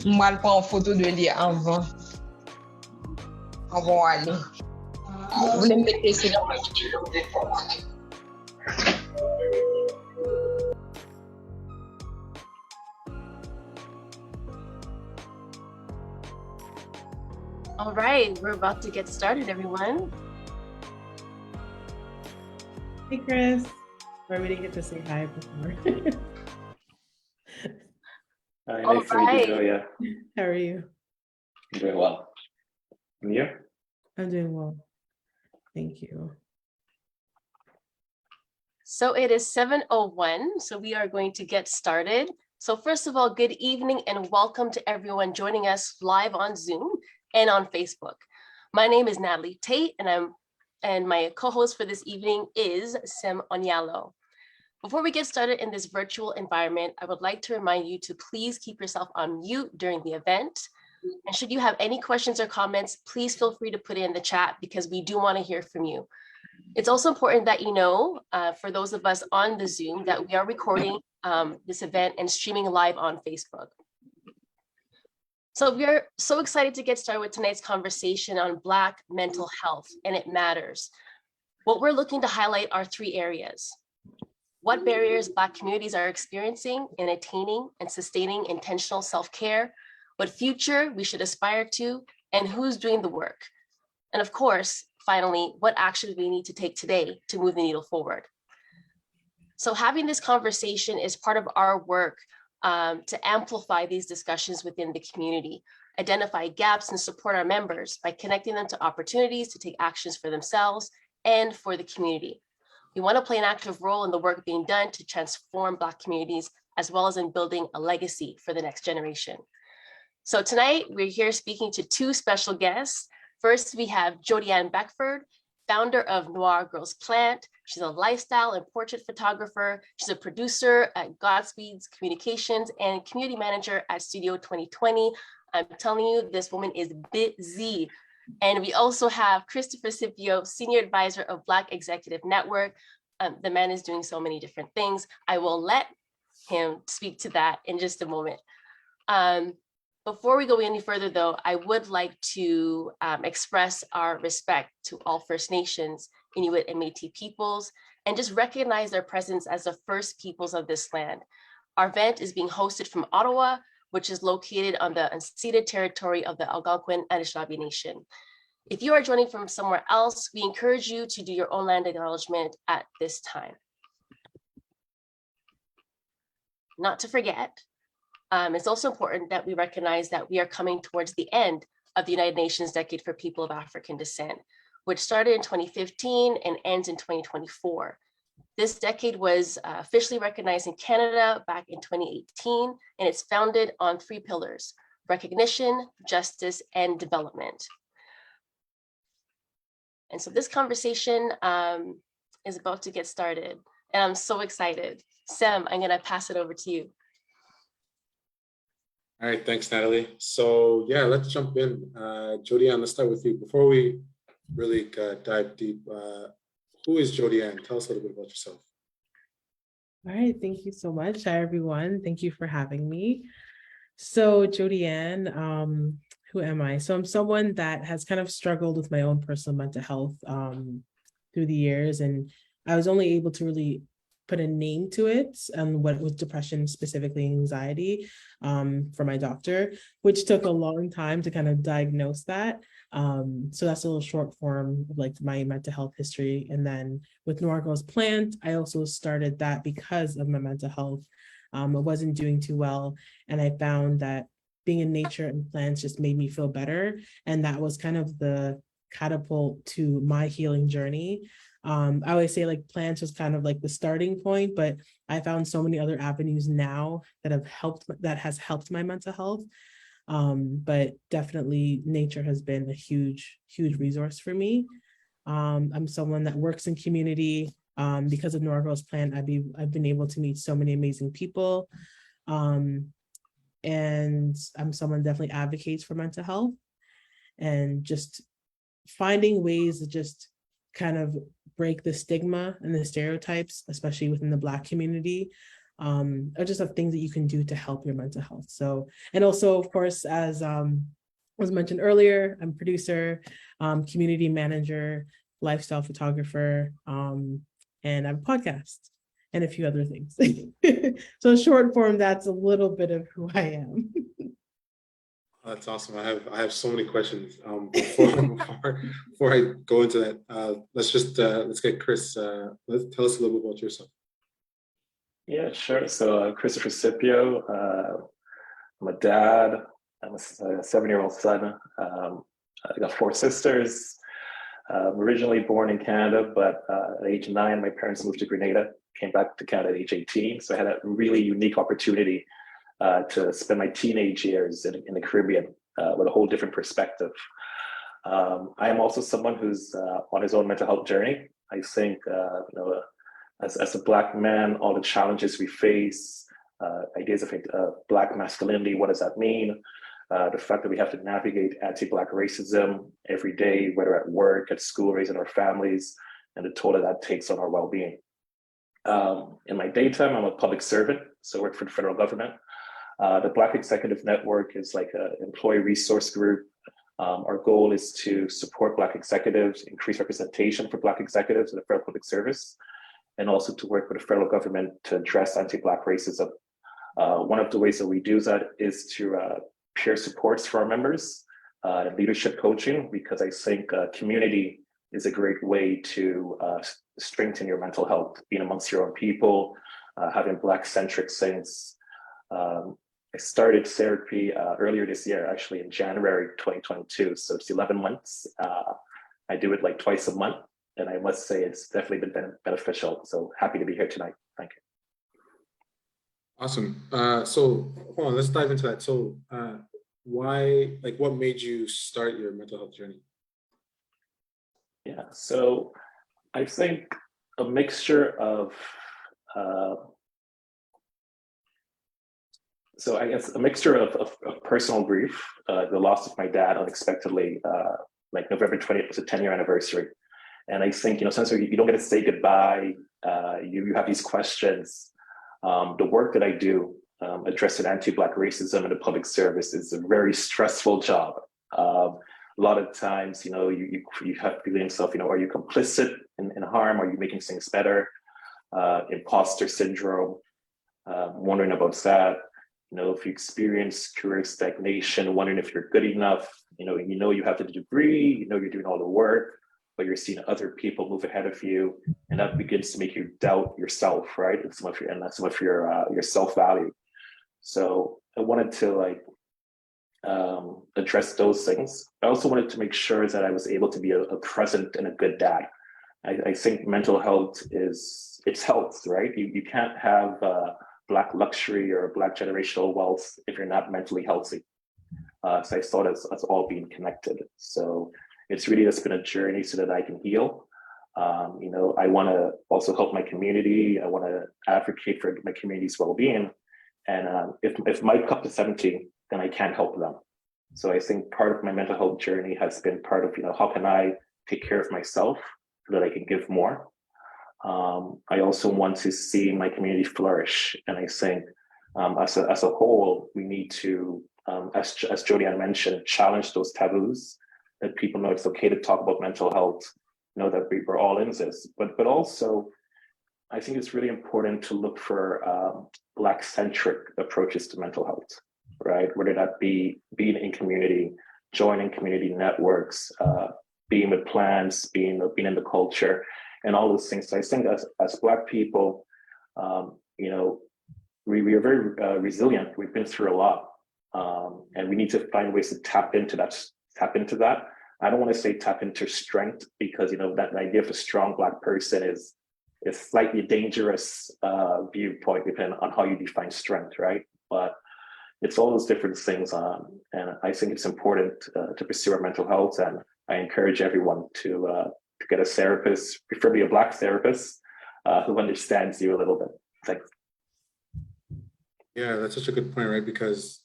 Moi, je prends une photo de lui avant aller. Vous voulez me mettre ici là? All right, we're about to get started, everyone. Hey, Chris. Or we didn't get to say hi before. Hi, All nice to meet right. you, Julia. How are you? I'm doing well. And you? I'm doing well. Thank you. So it is 7:01, so we are going to get started. So first of all, good evening and welcome to everyone joining us live on Zoom and on Facebook. My name is Natalie Tate, and my co-host for this evening is Sem Onyalo. Before we get started in this virtual environment, I would like to remind you to please keep yourself on mute during the event. And should you have any questions or comments, please feel free to put it in the chat because we do want to hear from you. It's also important that you know, for those of us on the Zoom, that we are recording this event and streaming live on Facebook. So we are so excited to get started with tonight's conversation on Black mental health, and it matters. What we're looking to highlight are three areas: what barriers Black communities are experiencing in attaining and sustaining intentional self-care, what future we should aspire to, and who's doing the work. And of course, finally, what actions we need to take today to move the needle forward. So having this conversation is part of our work to amplify these discussions within the community, identify gaps and support our members by connecting them to opportunities to take actions for themselves and for the community. We want to play an active role in the work being done to transform Black communities, as well as in building a legacy for the next generation. So tonight, we're here speaking to two special guests. First, we have Jodianne Beckford, founder of Noir Girls Plant. She's a lifestyle and portrait photographer. She's a producer at Godspeed's Communications and community manager at Studio 2020. I'm telling you, this woman is busy. And we also have Christopher Scipio, senior advisor of Black Executive Network. The man is doing so many different things. I will let him speak to that in just a moment. Before we go any further, though, I would like to express our respect to all First Nations, Inuit, and Métis peoples, and just recognize their presence as the first peoples of this land. Our event is being hosted from Ottawa, which is located on the unceded territory of the Algonquin Anishinaabe Nation. If you are joining from somewhere else, we encourage you to do your own land acknowledgement at this time. Not to forget, it's also important that we recognize that we are coming towards the end of the United Nations Decade for People of African Descent, which started in 2015 and ends in 2024. This decade was officially recognized in Canada back in 2018, and it's founded on three pillars: recognition, justice, and development. And so this conversation is about to get started, and I'm so excited. Sem, I'm gonna pass it over to you. All right, thanks, Natalie. So yeah, let's jump in. Jodianne, let's start with you. Before we really dive deep, who is Jodianne? Tell us a little bit about yourself. All right, thank you so much. Hi, everyone. Thank you for having me. So Jodianne, who am I? So I'm someone that has kind of struggled with my own personal mental health through the years, and I was only able to really put a name to it, what with depression, specifically anxiety, for my doctor, which took a long time to kind of diagnose that. So that's a little short form of like my mental health history. And then with Noir Girls Plant, I also started that because of my mental health. I wasn't doing too well, and I found that being in nature and plants just made me feel better. And that was kind of the catapult to my healing journey. I always say like plants was kind of like the starting point, but I found so many other avenues now that has helped my mental health. But definitely nature has been a huge, huge resource for me. I'm someone that works in community. Because of Noir Girls Plant, I've been able to meet so many amazing people. And I'm someone that definitely advocates for mental health and just finding ways to just kind of break the stigma and the stereotypes, especially within the Black community. or just of things that you can do to help your mental health. So, and also, of course, as was mentioned earlier, I'm producer, community manager, lifestyle photographer, and I have a podcast and a few other things. So short form, that's a little bit of who I am. That's awesome. I have so many questions. Before I go into that, let's get Chris. Tell us a little bit about yourself. Yeah, sure. So Christopher Scipio, I'm a dad. I'm a 7-year-old son. I got 4 sisters. Originally born in Canada, but at age 9, my parents moved to Grenada, came back to Canada at age 18. So I had a really unique opportunity to spend my teenage years in the Caribbean with a whole different perspective. I am also someone who's on his own mental health journey. I think, as a Black man, all the challenges we face, ideas of Black masculinity, what does that mean? The fact that we have to navigate anti-Black racism every day, whether at work, at school, raising our families, and the toll that takes on our well-being. In my daytime, I'm a public servant, so I work for the federal government. The Black Executive Network is like an employee resource group. Our goal is to support Black executives, increase representation for Black executives in the federal public service, and also to work with the federal government to address anti-Black racism. One of the ways that we do that is to peer supports for our members, leadership coaching, because I think community is a great way to strengthen your mental health, being amongst your own people, having Black-centric things. I started therapy earlier this year, actually in January 2022, so it's 11 months. I do it like twice a month, and I must say it's definitely been beneficial. So happy to be here tonight. Thank you. Awesome. So hold on, let's dive into that. So what made you start your mental health journey? Yeah, so I think a mixture of, personal grief, the loss of my dad unexpectedly, like November 20th was a 10-year anniversary. And I think, sometimes you don't get to say goodbye, you have these questions. The work that I do, addressing anti-Black racism in the public service, is a very stressful job. A lot of times, you have to feel yourself, are you complicit in harm? Are you making things better? Imposter syndrome, wondering about that. If you experience career stagnation, wondering if you're good enough, you have the degree, you're doing all the work, but you're seeing other people move ahead of you, and that begins to make you doubt yourself, right? And some of your self-value. So I wanted to address those things. I also wanted to make sure that I was able to be a present and a good dad. I think mental health it's health, right? You can't have Black luxury or Black generational wealth if you're not mentally healthy. So I saw it as all being connected. So it's really just been a journey so that I can heal. I want to also help my community. I want to advocate for my community's well-being. And if my cup is empty, then I can't help them. So I think part of my mental health journey has been part of, how can I take care of myself so that I can give more? I also want to see my community flourish. And I think as a whole, we need to, as Jody-Ann mentioned, challenge those taboos, that people know it's okay to talk about mental health, that we're all in this. But also, I think it's really important to look for Black-centric approaches to mental health, right? Whether that be being in community, joining community networks, being with plans, being in the culture, and all those things. So I think as Black people, we are very resilient. We've been through a lot, and we need to find ways to tap into that. I don't want to say tap into strength, because that idea of a strong Black person is slightly dangerous viewpoint depending on how you define strength, right? But it's all those different things, and I think it's important to pursue our mental health, and I encourage everyone to get a therapist, preferably a Black therapist, who understands you a little bit. Thanks. Yeah, that's such a good point, right? Because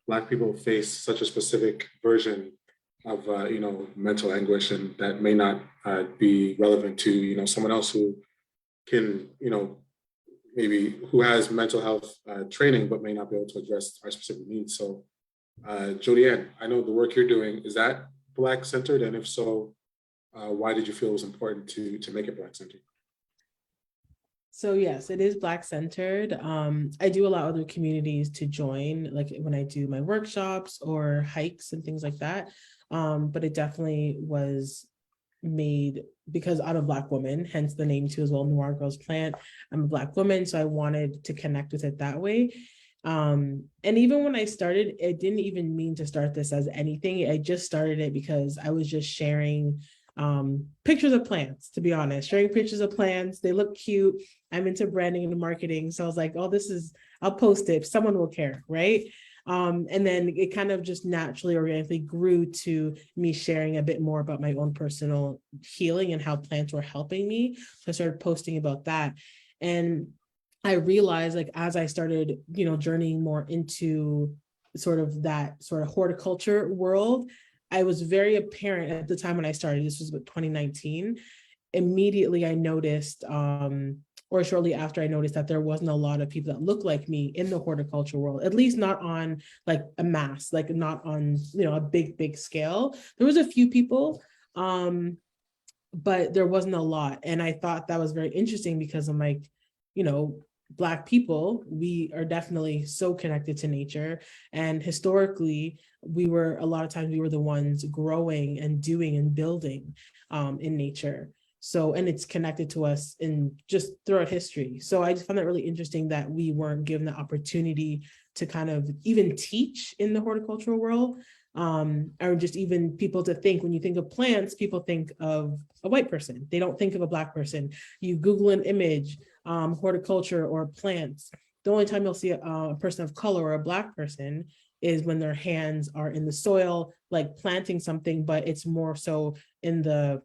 Black people face such a specific version of mental anguish, and that may not be relevant to someone else who can maybe who has mental health training, but may not be able to address our specific needs. So Jody Ann, I know the work you're doing, is that Black centered? And if so, why did you feel it was important to make it Black centered? So yes, it is Black centered. I do allow other communities to join, like when I do my workshops or hikes and things like that. But it definitely was made because I'm a Black woman, hence the name too as well, Noir Girls Plant. I'm a Black woman, so I wanted to connect with it that way. And even when I started, it didn't even mean to start this as anything. I just started it because I was just sharing pictures of plants, to be honest, sharing pictures of plants. They look cute. I'm into branding and marketing. So I was like, oh, I'll post it if someone will care, right? And then it kind of just naturally, organically grew to me sharing a bit more about my own personal healing and how plants were helping me. So I started posting about that. And I realized, like, as I started, journeying more into sort of that sort of horticulture world, I was very apparent at the time when I started, this was about 2019, immediately I noticed, or shortly after I noticed that there wasn't a lot of people that looked like me in the horticulture world, at least not on like a mass, like not on, a big scale. There was a few people, but there wasn't a lot. And I thought that was very interesting because I'm like, Black people, we are definitely so connected to nature. And historically, a lot of times we were the ones growing and doing and building in nature. So, and it's connected to us in just throughout history. So I just found that really interesting that we weren't given the opportunity to kind of even teach in the horticultural world. Or just even people to think, when you think of plants, people think of a white person. They don't think of a Black person. You Google an image, horticulture or plants. The only time you'll see a person of color or a Black person is when their hands are in the soil, like planting something, but it's more so in the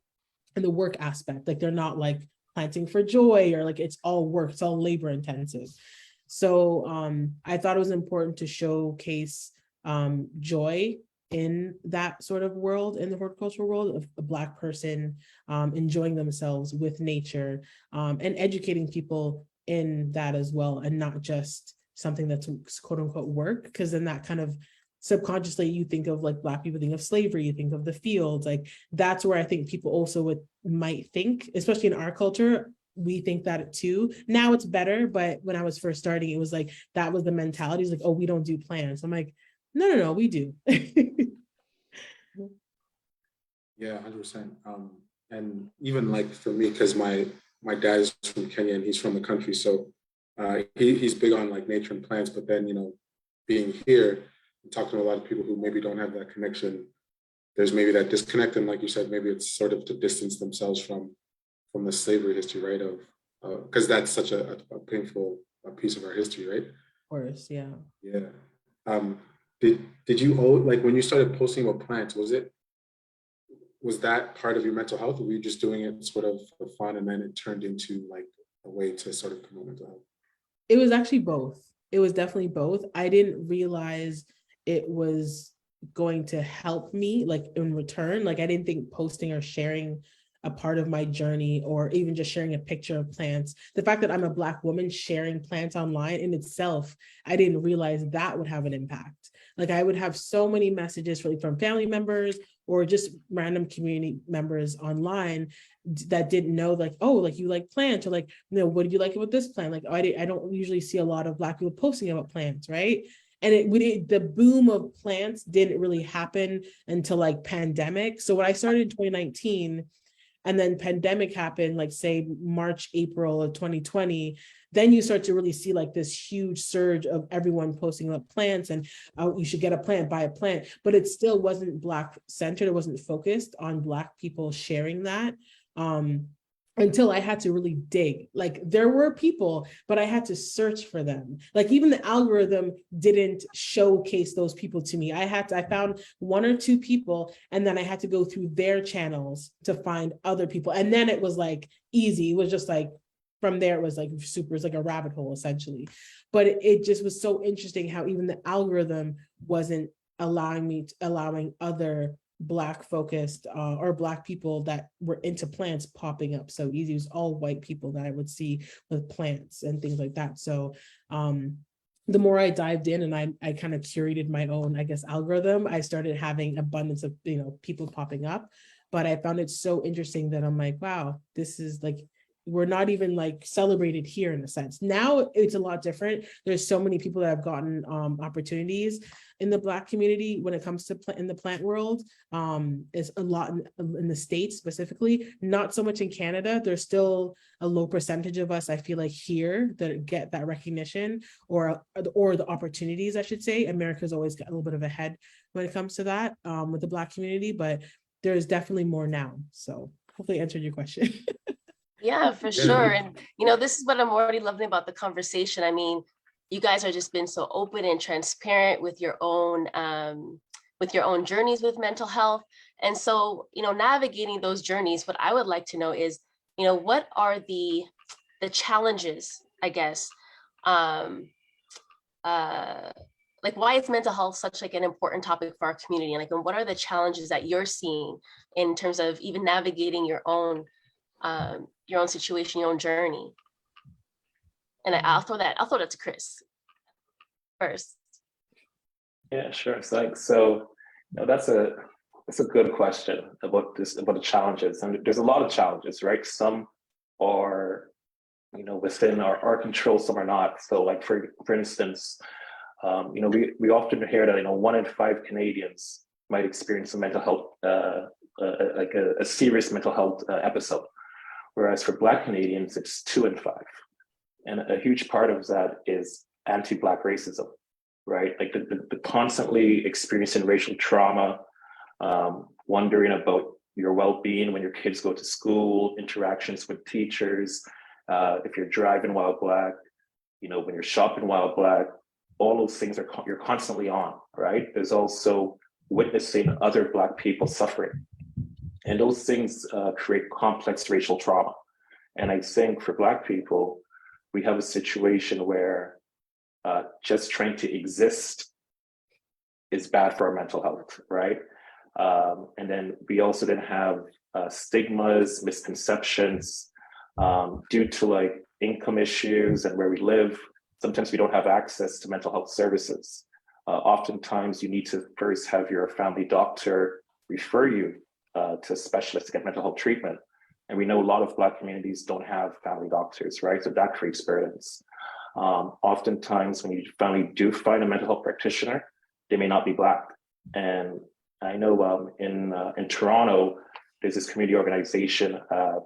work aspect. Like they're not like planting for joy, or like it's all work, it's all labor intensive. So I thought it was important to showcase joy in that sort of world, in the horticultural world, of a Black person enjoying themselves with nature, and educating people in that as well, and not just something that's quote unquote work, because then that kind of subconsciously you think of like Black people, think of slavery, you think of the fields. Like that's where I think people also might think, especially in our culture, we think that too. Now it's better, but when I was first starting, it was like that was the mentality. It's like, oh, we don't do plants. I'm like, no, we do. Yeah, 100%. And even like for me, because my dad is from Kenya and he's from the country, so he's big on like nature and plants. But then being here and talking to a lot of people who maybe don't have that connection, there's maybe that disconnect, and like you said, maybe it's sort of to distance themselves from the slavery history, right? Of because that's such a painful piece of our history, right? Of course, yeah. Yeah. Did you like when you started posting about plants? Was that part of your mental health, or were you just doing it sort of for fun and then it turned into like a way to sort of promote mental health? It was actually both. It was definitely both. I didn't realize it was going to help me like in return. Like I didn't think posting or sharing a part of my journey, or even just sharing a picture of plants, the fact that I'm a Black woman sharing plants online in itself, I didn't realize that would have an impact. Like I would have so many messages from family members or just random community members online that didn't know, like, oh, like you like plants, or like, what did you like about this plant? Like, oh, I don't usually see a lot of Black people posting about plants, right? And the boom of plants didn't really happen until like pandemic. So when I started in 2019, and then pandemic happened, like say March, April of 2020, then you start to really see like this huge surge of everyone posting about plants and you should get a plant, buy a plant, but it still wasn't Black centered. It wasn't focused on Black people sharing that. Until I had to really dig. Like there were people, but I had to search for them. Like even the algorithm didn't showcase those people to me. I found one or two people, and then I had to go through their channels to find other people. And then it was like easy. It was just like, from there, it was like super, it's like a rabbit hole essentially. But it just was so interesting how even the algorithm wasn't allowing other Black focused or Black people that were into plants popping up so easy. It was all white people that I would see with plants and things like that. So the more I dived in and I kind of curated my own, I guess, algorithm, I started having abundance of, people popping up. But I found it so interesting that I'm like, wow, this is like, we're not even like celebrated here in a sense. Now it's a lot different. There's so many people that have gotten opportunities in the Black community when it comes to in the plant world. It's a lot in the States specifically, not so much in Canada. There's still a low percentage of us, I feel like, here that get that recognition or the opportunities, I should say. America's always got a little bit of a head when it comes to that with the Black community, but there's definitely more now. So hopefully I answered your question. Yeah, for sure. And, this is what I'm already loving about the conversation. I mean, you guys are just been so open and transparent with your own journeys with mental health. And so, navigating those journeys, what I would like to know is, what are the challenges, I guess, like why is mental health such like an important topic for our community? And like, and what are the challenges that you're seeing in terms of even navigating your own situation, your own journey? And I'll throw that to Chris first. Yeah, sure. So that's a good question about the challenges. And there's a lot of challenges, right? Some are, within our control, some are not. So like for instance, we often hear that 1 in 5 Canadians might experience a mental health, like a serious mental health episode. Whereas for Black Canadians, it's 2 in 5. And a huge part of that is anti-Black racism, right? Like the constantly experiencing racial trauma, wondering about your well-being when your kids go to school, interactions with teachers, if you're driving while Black, when you're shopping while Black, all those things you're constantly on, right? There's also witnessing other Black people suffering. And those things create complex racial trauma. And I think for Black people, we have a situation where just trying to exist is bad for our mental health, right? And then we also then have stigmas, misconceptions due to like income issues and where we live. Sometimes we don't have access to mental health services. Oftentimes you need to first have your family doctor refer you to a specialist to get mental health treatment. And we know a lot of Black communities don't have family doctors, right? So that creates burdens. Oftentimes when you finally do find a mental health practitioner, they may not be Black. And I know in Toronto, there's this community organization,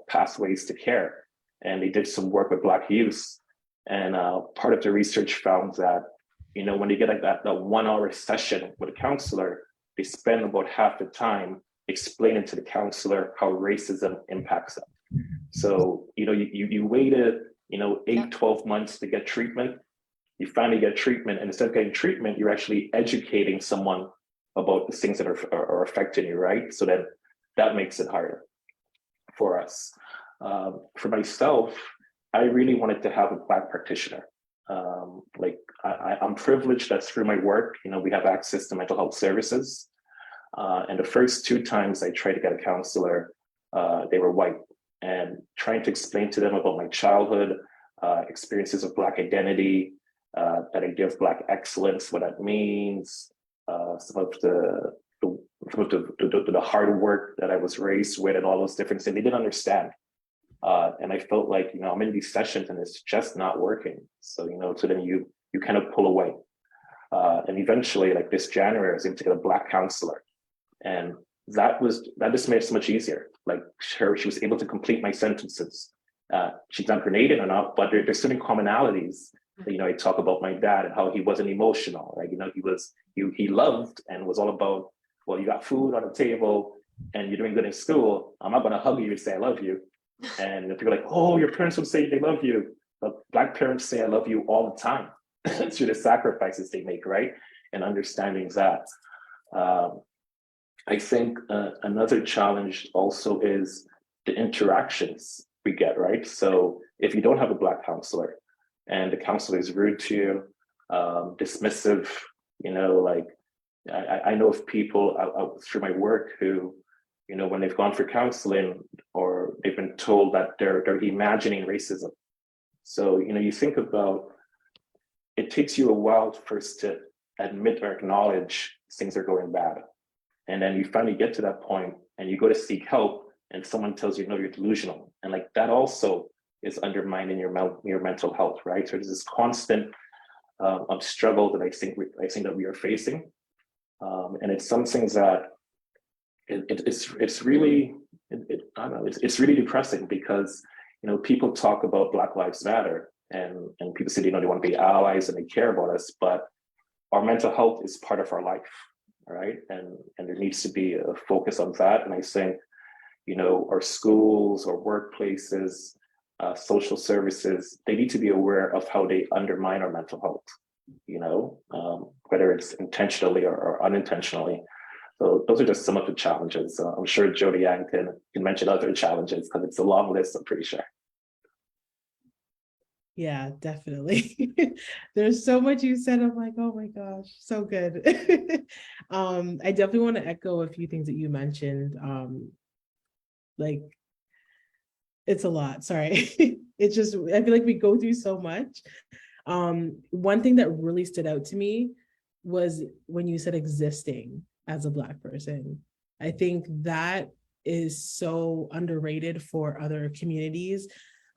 Pathways to Care, and they did some work with Black youth. And part of the research found that, when they get like that 1 hour session with a counselor, they spend about half the time explaining to the counselor how racism impacts them. So, you waited, 8-12 months to get treatment. You finally get treatment, and instead of getting treatment, you're actually educating someone about the things that are affecting you, right? So then that makes it harder for us. For myself, I really wanted to have a Black practitioner. I'm privileged that through my work, we have access to mental health services. And the first 2 times I tried to get a counselor, they were white. And trying to explain to them about my childhood, experiences of Black identity, that idea of Black excellence, what that means, some of the hard work that I was raised with and all those different things, they didn't understand. And I felt like, I'm in these sessions and it's just not working. So, so then you kind of pull away. And eventually, like this January, I was able to get a Black counselor. And that just made it so much easier. Like she was able to complete my sentences. She's not Grenadian or not, but there's certain commonalities. That, I talk about my dad and how he wasn't emotional. Like, he loved and was all about, well, you got food on the table and you're doing good in school. I'm not going to hug you and say I love you. And people are like, oh, your parents would say they love you. But Black parents say I love you all the time through the sacrifices they make, right? And understanding that. I think another challenge also is the interactions we get, right? So if you don't have a Black counselor and the counselor is rude to you, dismissive, like I know of people through my work who, you know, when they've gone for counseling or they've been told that they're imagining racism. So, you know, you think about, it takes you a while first to admit or acknowledge things are going bad. And then you finally get to that point and you go to seek help and someone tells you, no, you're delusional. And like that also is undermining your mental health, right? So there's this constant struggle that I think that we are facing. And it's something that it's really, I don't know, it's really depressing because, you know, people talk about Black Lives Matter and people say, you know, they want to be allies and they care about us, but our mental health is part of our life, right? And there needs to be a focus on that. And I think, you know, our schools, our workplaces, social services, they need to be aware of how they undermine our mental health, you know, whether it's intentionally or unintentionally. So those are just some of the challenges. I'm sure Jody Ann can mention other challenges because it's a long list, I'm pretty sure. Yeah, definitely. There's so much you said. I'm like, oh my gosh, so good. I definitely want to echo a few things that you mentioned. Like, it's a lot. Sorry. It's just, I feel like we go through so much. One thing that really stood out to me was when you said existing as a Black person. I think that is so underrated for other communities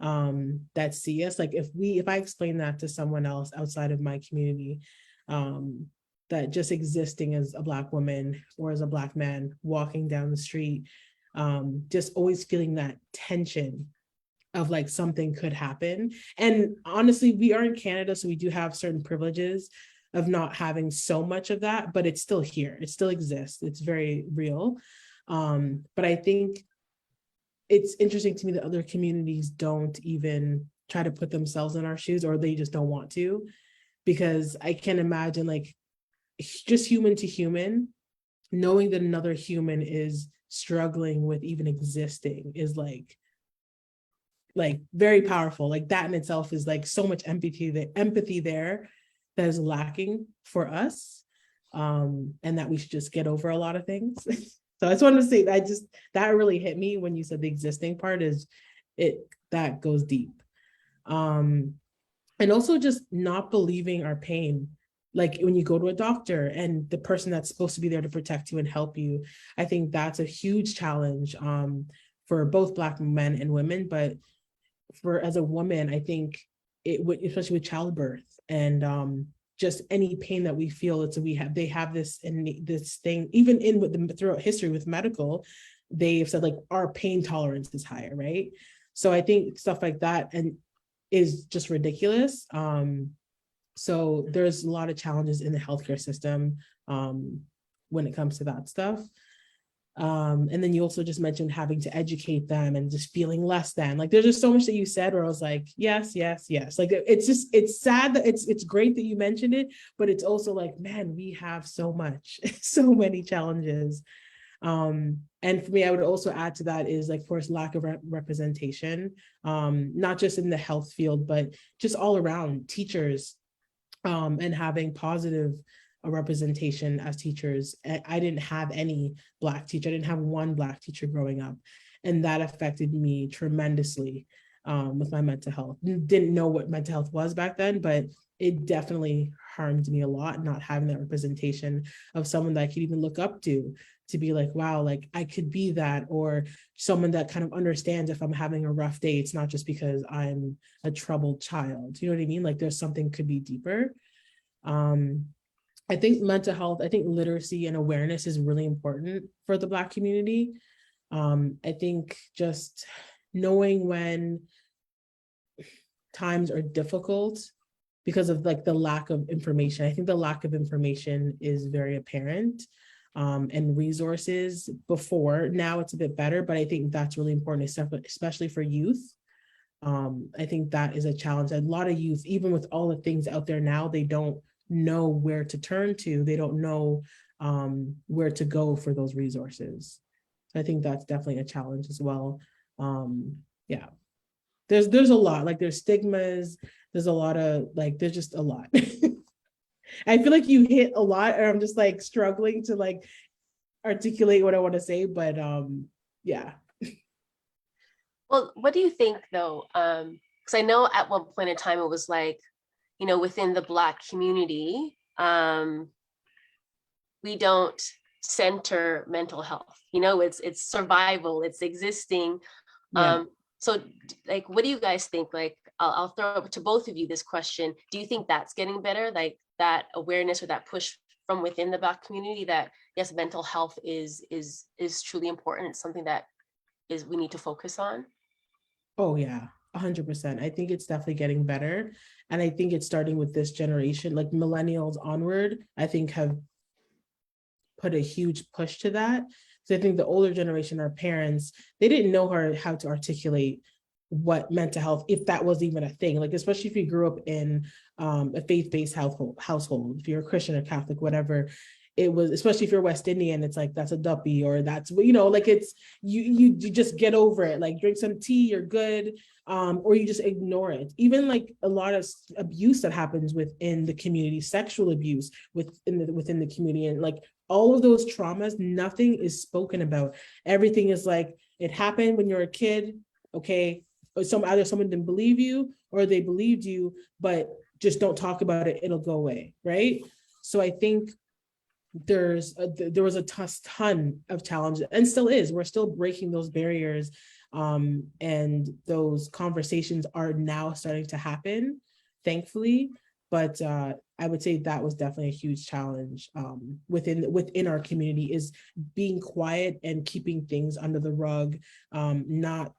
that see us. Like if I explain that to someone else outside of my community, that just existing as a Black woman or as a Black man walking down the street, just always feeling that tension of like something could happen. And honestly, we are in Canada, so we do have certain privileges of not having so much of that, but it's still here. It still exists. It's very real. But I think it's interesting to me that other communities don't even try to put themselves in our shoes, or they just don't want to, because I can imagine like just human to human, knowing that another human is struggling with even existing is like very powerful. Like that in itself is like so much empathy there that is lacking for us, and that we should just get over a lot of things. So I just wanted to say that really hit me when you said the existing part that goes deep. And also just not believing our pain. Like when you go to a doctor and the person that's supposed to be there to protect you and help you, I think that's a huge challenge for both Black men and women. But as a woman, I think especially with childbirth and just any pain that we feel, they have this thing, even throughout history with medical, they've said like our pain tolerance is higher, right? So I think stuff like that is just ridiculous. So there's a lot of challenges in the healthcare system when it comes to that stuff. And then you also just mentioned having to educate them and just feeling less than. Like there's just so much that you said where I was like, yes. Like it's sad that it's great that you mentioned it, but it's also like, man, we have so much, so many challenges. And for me, I would also add to that is like, of course, lack of representation, not just in the health field, but just all around teachers, and having positive representation as teachers. I didn't have any Black teacher. I didn't have one Black teacher growing up. And that affected me tremendously with my mental health. Didn't know what mental health was back then, but it definitely harmed me a lot, not having that representation of someone that I could even look up to be like, wow, like I could be that, or someone that kind of understands if I'm having a rough day, it's not just because I'm a troubled child. You know what I mean? Like there's something could be deeper. I think mental health, I think literacy and awareness is really important for the Black community. I think just knowing when times are difficult because of like the lack of information. I think the lack of information is very apparent, and resources before. Now it's a bit better, but I think that's really important, especially for youth. I think that is a challenge. A lot of youth, even with all the things out there now, they don't know where to turn to. They don't know where to go for those resources. So I think that's definitely a challenge as well. Yeah, there's a lot, like there's stigmas, there's a lot of like, there's just a lot. I feel like you hit a lot, and I'm just like struggling to like articulate what I want to say, but yeah. Well, what do you think though? Because I know at one point in time it was like, you know, within the Black community, we don't center mental health. You know, it's survival, it's existing. Yeah. So like, what do you guys think? Like, I'll throw up to both of you this question. Do you think that's getting better? Like that awareness or that push from within the Black community that yes, mental health is truly important. It's something that is we need to focus on. Oh yeah, 100%. I think it's definitely getting better. And I think it's starting with this generation, like millennials onward, I think have put a huge push to that. So I think the older generation, our parents, they didn't know how to articulate what mental health, if that was even a thing. Like, especially if you grew up in a faith-based household, if you're a Christian or Catholic, whatever, it was, especially if you're West Indian, it's like, that's a duppy, or that's, you know, like it's, you just get over it, like drink some tea, you're good. Or you just ignore it. Even like a lot of abuse that happens within the community, sexual abuse within the community, and like all of those traumas, nothing is spoken about. Everything is like, it happened when you're a kid, okay, or either someone didn't believe you or they believed you, but just don't talk about it, it'll go away, right? So I think there was a ton of challenges, and still is. We're still breaking those barriers, and those conversations are now starting to happen, thankfully. But I would say that was definitely a huge challenge within our community, is being quiet and keeping things under the rug, not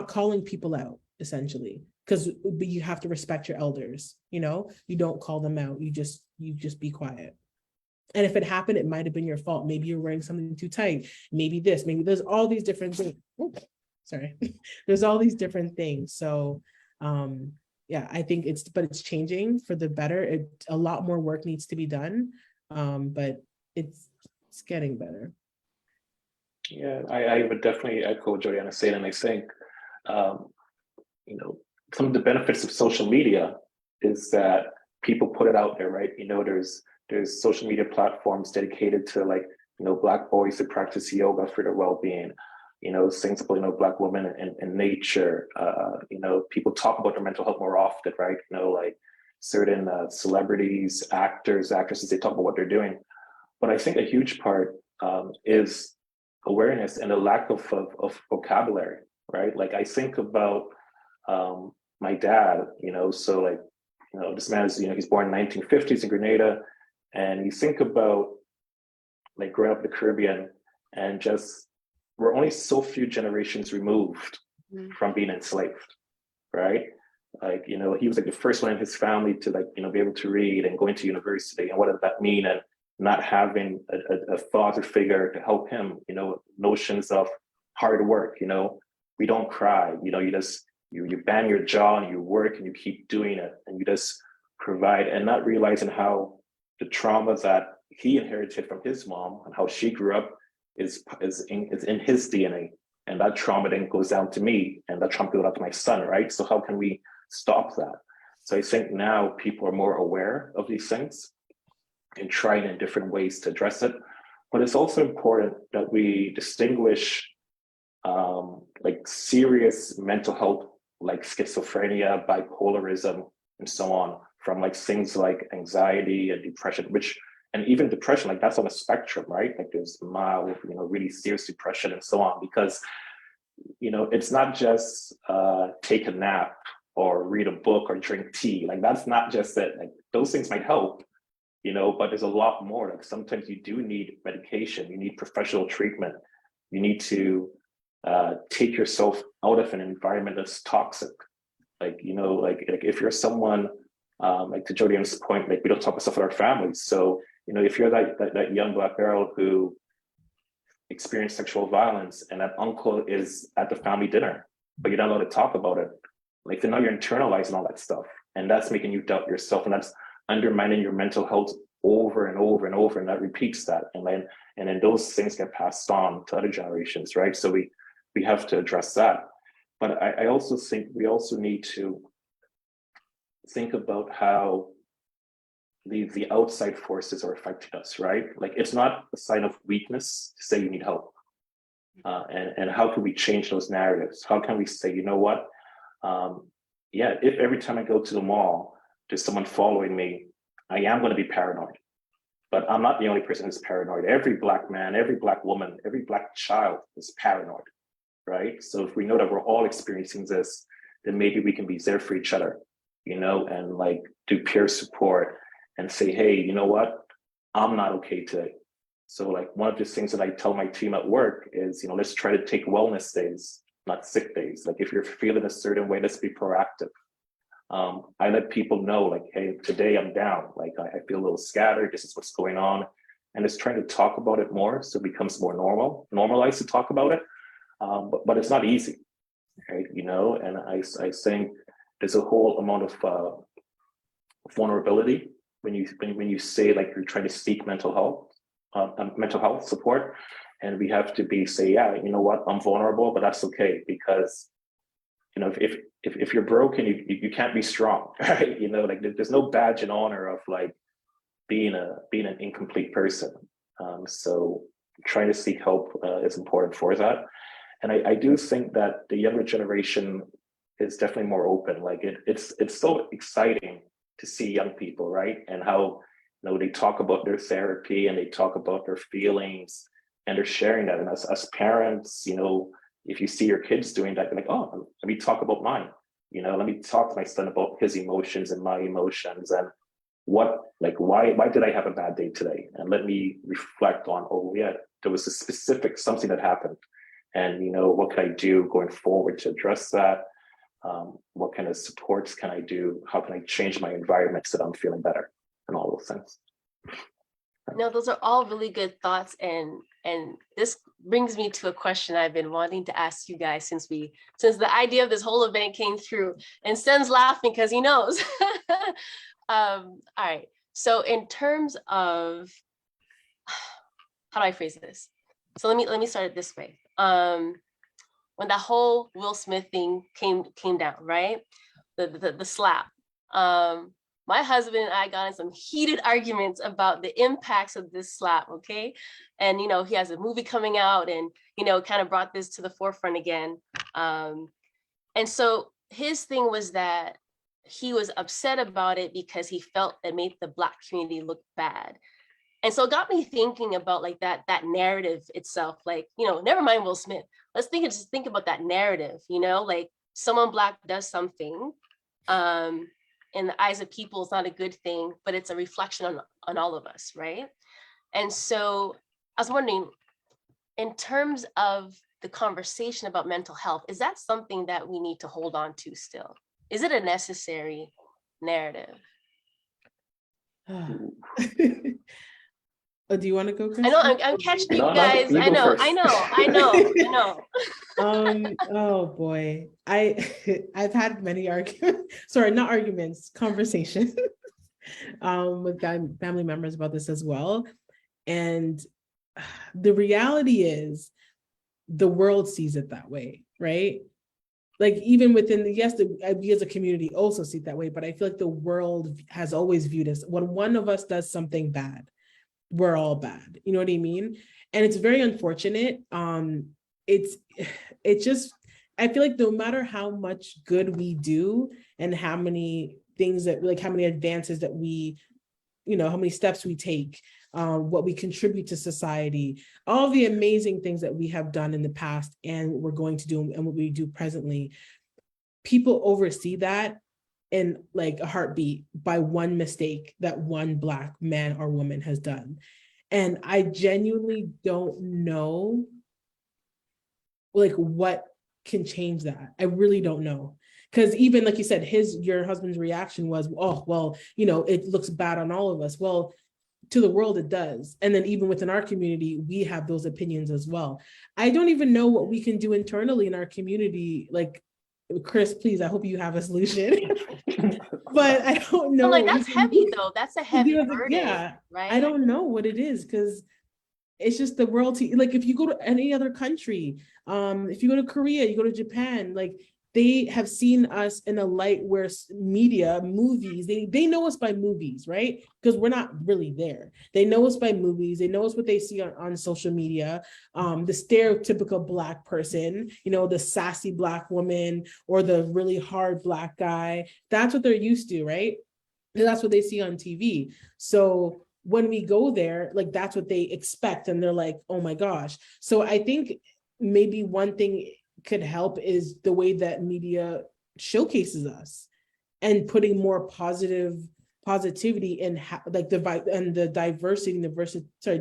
calling people out, essentially, because you have to respect your elders. You know, you don't call them out. You just be quiet. And if it happened, it might have been your fault. Maybe you're wearing something too tight. Maybe this, maybe there's all these different things. Oh, sorry. There's all these different things. So yeah, I think it's changing for the better. A lot more work needs to be done. But it's getting better. Yeah, I would definitely echo what Jodiana said, and I think, you know, some of the benefits of social media is that people put it out there, right? You know, there's social media platforms dedicated to, like, you know, Black boys who practice yoga for their well-being, you know, things about, you know, Black women in nature. You know, people talk about their mental health more often, right? You know, like certain celebrities, actors, actresses, they talk about what they're doing. But I think a huge part is awareness and a lack of vocabulary, right? Like I think about my dad, you know, so like, you know, this man is, you know, he's born in 1950s in Grenada, and you think about like growing up in the Caribbean, and just, we're only so few generations removed from being enslaved, right? Like, you know, he was like the first one in his family to, like, you know, be able to read and going to university, and what does that mean? And not having a father figure to help him, you know, notions of hard work, you know, we don't cry, you know, you just, you bang your jaw and you work and you keep doing it, and you just provide, and not realizing how the traumas that he inherited from his mom and how she grew up is in his DNA. And that trauma then goes down to me, and that trauma goes down to my son, right? So how can we stop that? So I think now people are more aware of these things and trying in different ways to address it. But it's also important that we distinguish like serious mental health, like schizophrenia, bipolarism, and so on, from like things like anxiety and depression, and even depression, like that's on a spectrum, right? Like there's mild, you know, really serious depression and so on, because, you know, it's not just take a nap or read a book or drink tea. Like that's not just it. Like those things might help, you know, but there's a lot more. Like sometimes you do need medication, you need professional treatment, you need to take yourself out of an environment that's toxic. Like, you know, like if you're someone, like to Jodiana's point, like we don't talk about stuff with our families. So, you know, if you're that young Black girl who experienced sexual violence and that uncle is at the family dinner, but you're not allowed to talk about it, like then now you're internalizing all that stuff. And that's making you doubt yourself. And that's undermining your mental health over and over and over. And that repeats that. And then those things get passed on to other generations, right? So we have to address that. But I also think we also need to think about how the outside forces are affecting us, right? Like it's not a sign of weakness to say you need help. And how can we change those narratives? How can we say, you know what? Yeah, if every time I go to the mall, there's someone following me, I am going to be paranoid. But I'm not the only person who's paranoid. Every Black man, every Black woman, every Black child is paranoid, right? So if we know that we're all experiencing this, then maybe we can be there for each other, you know, and like do peer support and say, hey, you know what? I'm not okay today. So like one of the things that I tell my team at work is, you know, let's try to take wellness days, not sick days. Like if you're feeling a certain way, let's be proactive. I let people know like, hey, today I'm down. Like I feel a little scattered. This is what's going on. And it's trying to talk about it more so it becomes more normalized to talk about it. But it's not easy, right? You know, and I think there's a whole amount of vulnerability when you say like you're trying to seek mental health support. And we have to say, yeah, you know what, I'm vulnerable, but that's okay, because you know, if you're broken, you can't be strong, right? You know, like there's no badge and honor of like being an incomplete person. So trying to seek help is important for that. And I do think that the younger generation is definitely more open. Like it's so exciting to see young people, right? And how, you know, they talk about their therapy and they talk about their feelings and they're sharing that. And as parents, you know, if you see your kids doing that, you're like, oh, let me talk about mine. You know, let me talk to my son about his emotions and my emotions and why did I have a bad day today? And let me reflect on, oh yeah, there was a specific something that happened. And, you know, what can I do going forward to address that? What kind of supports can I do? How can I change my environment so that I'm feeling better and all those things? No, those are all really good thoughts. And this brings me to a question I've been wanting to ask you guys since the idea of this whole event came through, and Sten's laughing because he knows. All right. So in terms of, how do I phrase this? So let me start it this way. When that whole Will Smith thing came down, right? The slap. My husband and I got in some heated arguments about the impacts of this slap, okay? And, you know, he has a movie coming out and, you know, kind of brought this to the forefront again. And so his thing was that he was upset about it because he felt it made the Black community look bad. And so it got me thinking about like that narrative itself, like, you know, never mind Will Smith. Let's just think about that narrative, you know, like someone Black does something, in the eyes of people, it's not a good thing, but it's a reflection on all of us, right? And so I was wondering, in terms of the conversation about mental health, is that something that we need to hold on to still? Is it a necessary narrative? Oh, do you want to go, Chris? I know I'm catching you No, guys. you go I know. Oh boy, I've had many arguments. Sorry, not arguments, conversations with family members about this as well. And the reality is, the world sees it that way, right? Like even within we as a community also see it that way, but I feel like the world has always viewed us, when one of us does something bad, we're all bad. You know what I mean? And it's very unfortunate. It's just, I feel like no matter how much good we do and how many things that, like how many advances that we, you know, how many steps we take, what we contribute to society, all the amazing things that we have done in the past and we're going to do and what we do presently, people oversee that in like a heartbeat by one mistake that one Black man or woman has done. And I genuinely don't know like what can change that. I really don't know. Because even like you said, your husband's reaction was, oh, well, you know, it looks bad on all of us. Well, to the world, it does. And then even within our community, we have those opinions as well. I don't even know what we can do internally in our community. Like, Chris, please, I hope you have a solution. But I don't know. Like that's heavy though. That's a heavy burden. Yeah, right. I don't know what it is because it's just the world. Like if you go to any other country, if you go to Korea, you go to Japan, like they have seen us in a light where media, movies, they know us by movies, right? Because we're not really there. They know us by movies. They know us what they see on social media. The stereotypical Black person, the sassy Black woman or the really hard Black guy. That's what they're used to, right? And that's what they see on TV. So when we go there, like that's what they expect. And they're like, oh my gosh. So I think maybe one thing could help is the way that media showcases us and putting more positivity in like the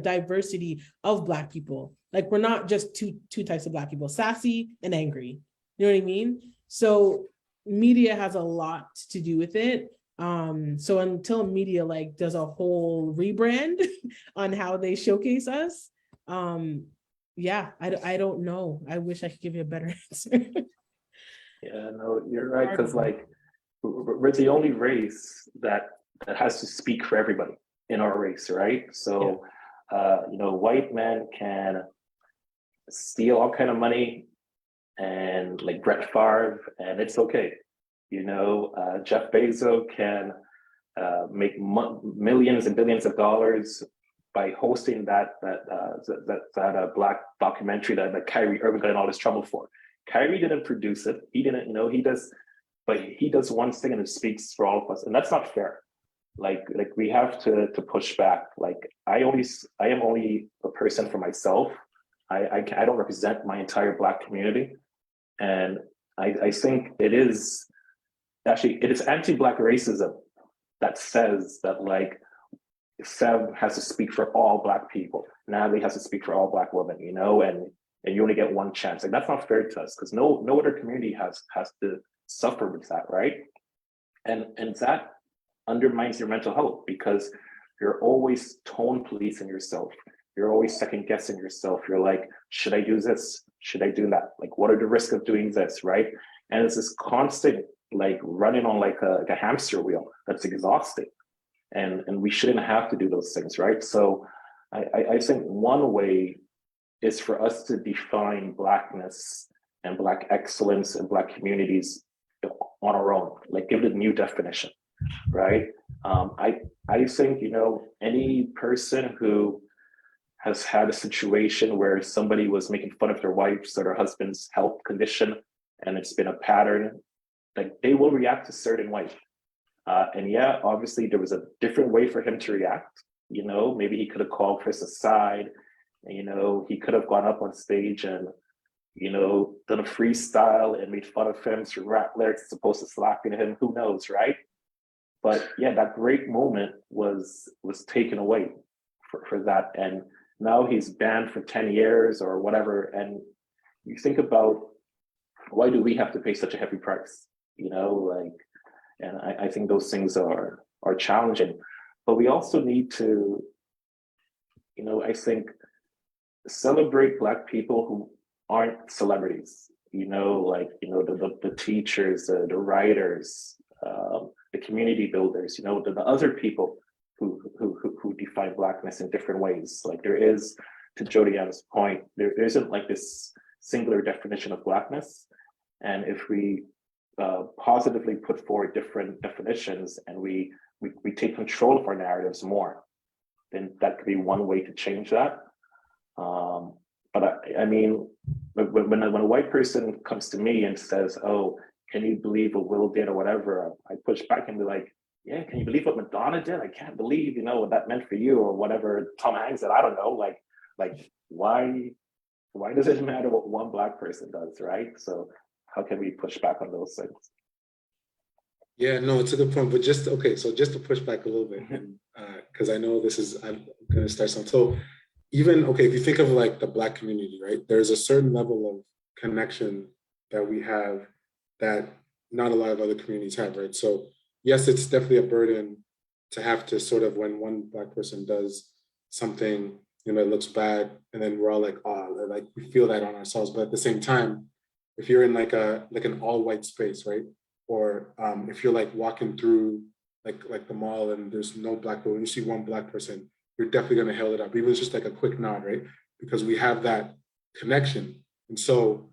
diversity of Black people. Like we're not just two types of Black people, sassy and angry. You know what I mean? So media has a lot to do with it. So until media like does a whole rebrand on how they showcase us, yeah, I don't know. I wish I could give you a better answer. Yeah, no, you're right. Because like we're the only race that has to speak for everybody in our race, right? So, white men can steal all kind of money and like Brett Favre, and it's okay. Jeff Bezos can make millions and billions of dollars by hosting that Black documentary that Kyrie Irving got in all this trouble for. Kyrie didn't produce it. He didn't, he does, but he does one thing and it speaks for all of us, and that's not fair. Like we have to push back. Like I am only a person for myself. I don't represent my entire Black community, and I think it is anti-Black racism that says that like Seb has to speak for all Black people. Natalie has to speak for all Black women, and you only get one chance. Like that's not fair to us because no other community has to suffer with that, right? And that undermines your mental health because you're always tone policing yourself. You're always second guessing yourself. You're like, should I do this? Should I do that? Like, what are the risks of doing this, right? And it's this constant like running on like a hamster wheel that's exhausting. And we shouldn't have to do those things, right? So I think one way is for us to define Blackness and Black excellence and Black communities on our own, like give it a new definition, right? I think, any person who has had a situation where somebody was making fun of their wife's or their husband's health condition, and it's been a pattern, like they will react a certain way. And yeah, obviously there was a different way for him to react. Maybe he could have called Chris aside. He could have gone up on stage and, done a freestyle and made fun of him through rap lyrics supposed to slapping him. Who knows, right? But yeah, that great moment was taken away for that. And now he's banned for 10 years or whatever. And you think about, why do we have to pay such a heavy price? And I think those things are challenging, but we also need to, I think, celebrate Black people who aren't celebrities, the teachers, the writers, the community builders, the other people who define Blackness in different ways. Like there is, to Jody Ann's point, there isn't like this singular definition of Blackness. And if we positively put forward different definitions and we take control of our narratives more, then that could be one way to change that. But I mean, when a white person comes to me and says, "Oh, can you believe what Will did or whatever?" I push back and be like, "Yeah, can you believe what Madonna did? I can't believe what that meant for you or whatever Tom Hanks did. I don't know. Like why does it matter what one Black person does, right?" So how can we push back on those things? Yeah, no, it's a good point. But just to push back a little bit, because I know I'm going to start something. So even, if you think of like the Black community, right? There's a certain level of connection that we have that not a lot of other communities have, right? So yes, it's definitely a burden to have to sort of, when one Black person does something, it looks bad, and then we're all like, oh, like we feel that on ourselves. But at the same time, if you're in like an all white space, right? Or if you're like walking through like the mall and there's no Black people, and you see one Black person, you're definitely gonna hail it up, even if it's just like a quick nod, right? Because we have that connection. And so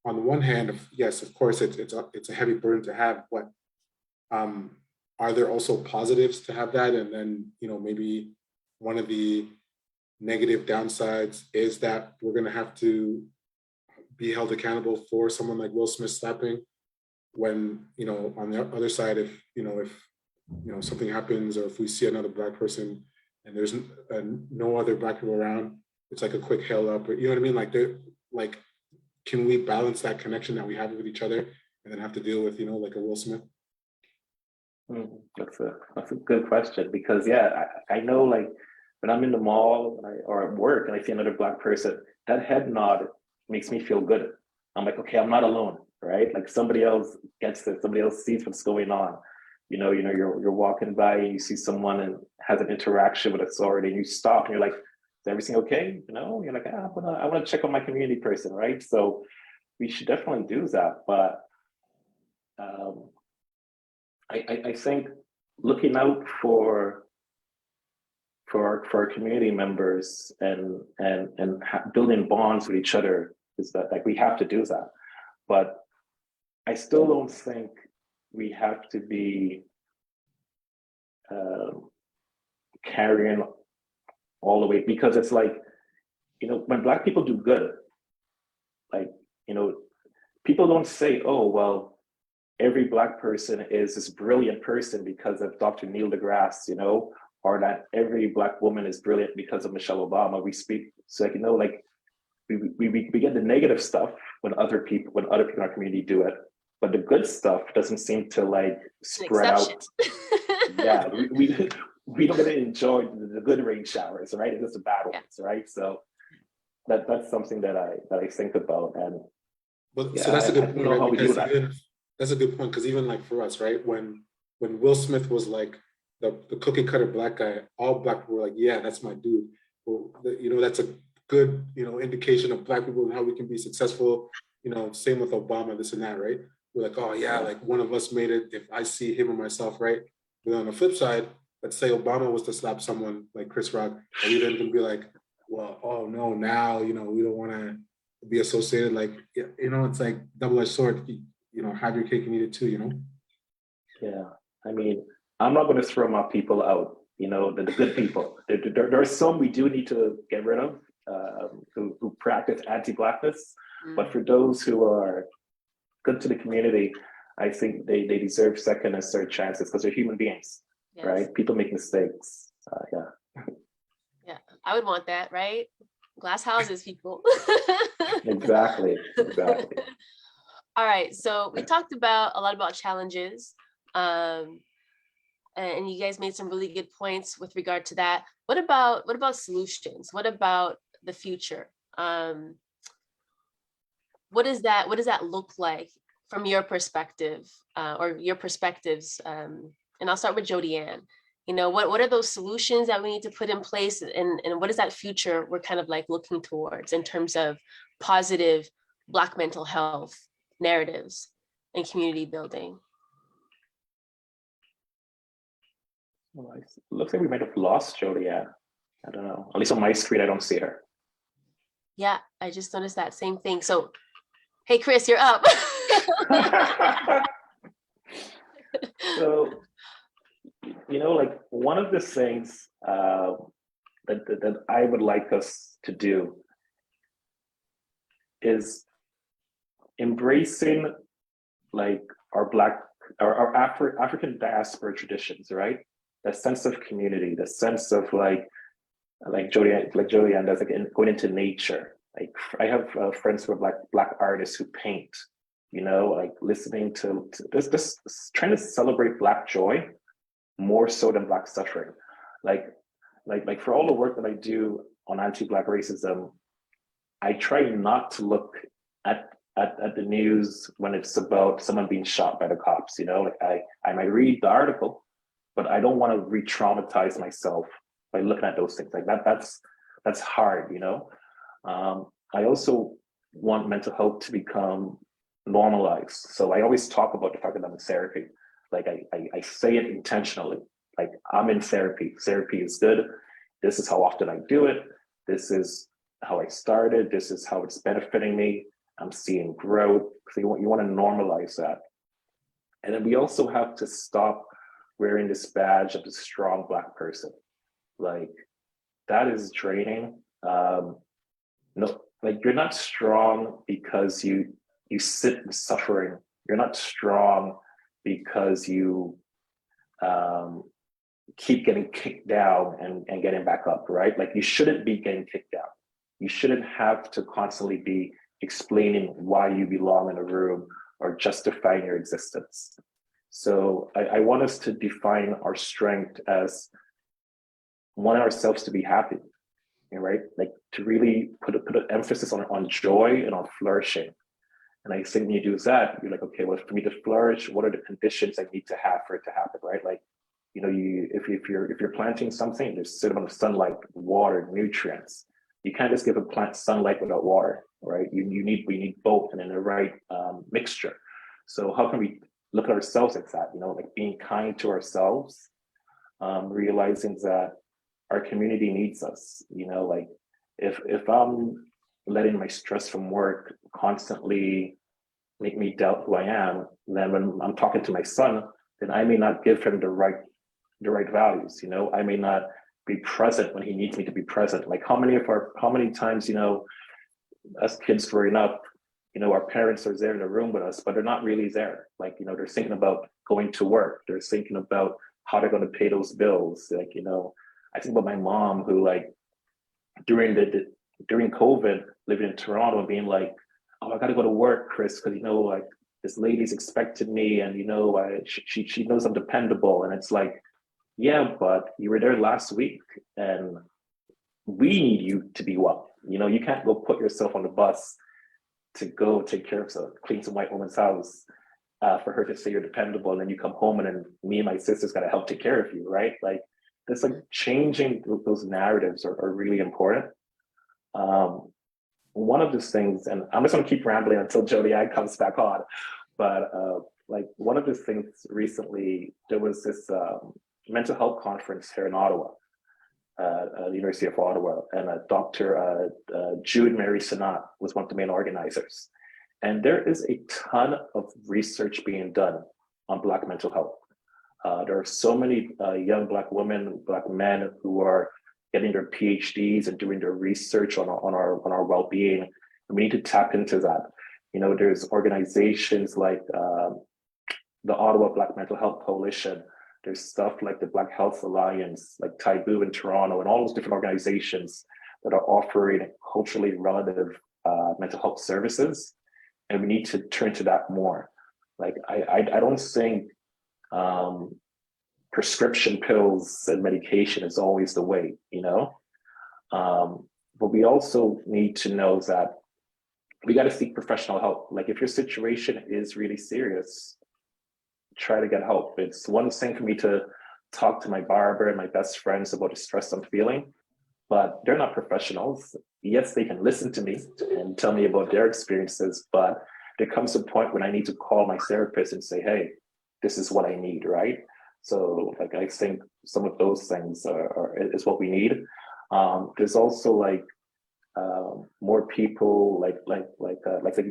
on the one hand, yes, of course, it's a heavy burden to have, but are there also positives to have that? And then, maybe one of the negative downsides is that we're going to have to be held accountable for someone like Will Smith slapping, when, on the other side, if something happens, or if we see another Black person and there's no other Black people around, it's like a quick hail up, or, you know what I mean? Like, can we balance that connection that we have with each other and then have to deal with, like a Will Smith? That's a good question, because I know, like, when I'm in the mall or at work and I see another Black person, that head nod makes me feel good. I'm like, okay, I'm not alone, right? Like, somebody else gets it, somebody else sees what's going on. You're walking by and you see someone and has an interaction with authority, and you stop and you're like, is everything okay? You're like, I want to check on my community person, right? So we should definitely do that. But I think looking out for our community members and building bonds with each other is that, like, we have to do that. But I still don't think we have to be carrying all the way, because it's like, when Black people do good, like, people don't say, oh, well, every Black person is this brilliant person because of Dr. Neil deGrasse, or that every Black woman is brilliant because of Michelle Obama. We speak, so like, we get the negative stuff when other people in our community do it, but the good stuff doesn't seem to, like, spread out. Yeah, we don't get to enjoy the good rain showers, right? It's just the bad ones, right? So that's something that I think about. And so that's a good point, right? Because that's a good point, because even like for us, right, when Will Smith was like the cookie cutter Black guy, all Black people were like, yeah, that's my dude. Well, that's a good indication of Black people and how we can be successful. Same with Obama, this and that, right? We're like, oh yeah, like one of us made it if I see him or myself, right? But on the flip side, let's say Obama was to slap someone like Chris Rock, and we then can be like, well, oh no, now we don't want to be associated. Like, it's like double-edged sword. Have your cake and eat it too. Yeah, I mean, I'm not going to throw my people out. The good people. There are some we do need to get rid of, who practice anti-Blackness. But for those who are good to the community, I think they deserve second and third chances, because they're human beings, yes. Right? People make mistakes. Yeah, I would want that, right? Glass houses, people. Exactly. All right, so we talked a lot about challenges, and you guys made some really good points with regard to that. What about solutions? What about the future? What does that look like from your perspective, or your perspectives? And I'll start with Jody Ann. What are those solutions that we need to put in place, and what is that future we're kind of like looking towards in terms of positive Black mental health narratives and community building? Well, it looks like we might have lost Jody Ann. I don't know. At least on my screen, I don't see her. Yeah, I just noticed that same thing. So, hey, Chris, you're up. So, like, one of the things that I would like us to do is embracing, like, our African diaspora traditions, right? That sense of community, the sense of like Jody Ann does, like, going into nature. Like, I have friends who are black artists who paint, like listening to this trying to celebrate Black joy more so than Black suffering. Like for all the work that I do on anti-Black racism, I try not to look at the news when it's about someone being shot by the cops. Like, I might read the article, but I don't want to re-traumatize myself by looking at those things. Like, that's hard. I also want mental health to become normalized. So I always talk about the fact that I'm in therapy. Like, I say it intentionally. Like, I'm in therapy. Therapy is good. This is how often I do it. This is how I started. This is how it's benefiting me. I'm seeing growth. So you want to normalize that. And then we also have to stop wearing this badge of the strong Black person. Like, that is draining. No, like, you're not strong because you sit in suffering. You're not strong because you keep getting kicked down and getting back up, right? Like, you shouldn't be getting kicked down. You shouldn't have to constantly be explaining why you belong in a room or justifying your existence. So I want us to define our strength as wanting ourselves to be happy, right? Like, to really put an emphasis on joy and on flourishing. And I think when you do that, you're like, okay, well, for me to flourish, what are the conditions I need to have for it to happen, right? Like, if you're planting something, there's a certain amount of sunlight, water, nutrients. You can't just give a plant sunlight without water, right? We need both, and in the right mixture. So how can we look at ourselves like that? Like, being kind to ourselves, realizing that our community needs us. Like, if I'm letting my stress from work constantly make me doubt who I am, then when I'm talking to my son, then I may not give him the right values. I may not be present when he needs me to be present. Like, how many times, as kids growing up, our parents are there in the room with us, but they're not really there. Like, they're thinking about going to work. They're thinking about how they're going to pay those bills. Like, I think about my mom, who, like, during COVID, living in Toronto, being like, oh, I got to go to work, Chris, because, like, this lady's expected me, and, she knows I'm dependable. And it's like, yeah, but you were there last week, and we need you to be well. You can't go put yourself on the bus to go take care of clean some white woman's house for her to say you're dependable, and then you come home and then me and my sisters got to help take care of you, right? Like, this, like, changing those narratives are really important. One of those things, and I'm just going to keep rambling until Jody Ann comes back on, but like, one of the things recently, there was this mental health conference here in Ottawa, the University of Ottawa, and Dr. Jude Mary Sinat was one of the main organizers. And there is a ton of research being done on Black mental health. There are so many young Black women, Black men who are getting their PhDs and doing their research on our well-being. And we need to tap into that. There's organizations like the Ottawa Black Mental Health Coalition. There's stuff like the Black Health Alliance, like Taibu in Toronto, and all those different organizations that are offering culturally relative mental health services. And we need to turn to that more. Like, I don't think prescription pills and medication is always the way, but we also need to know that we got to seek professional help. Like, if your situation is really serious, try to get help. It's one thing for me to talk to my barber and my best friends about the stress I'm feeling, but they're not professionals. Yes, they can listen to me and tell me about their experiences, but there comes a point when I need to call my therapist and say, hey, this is what I need, right? So, like, I think some of those things is what we need. There's also, like, more people like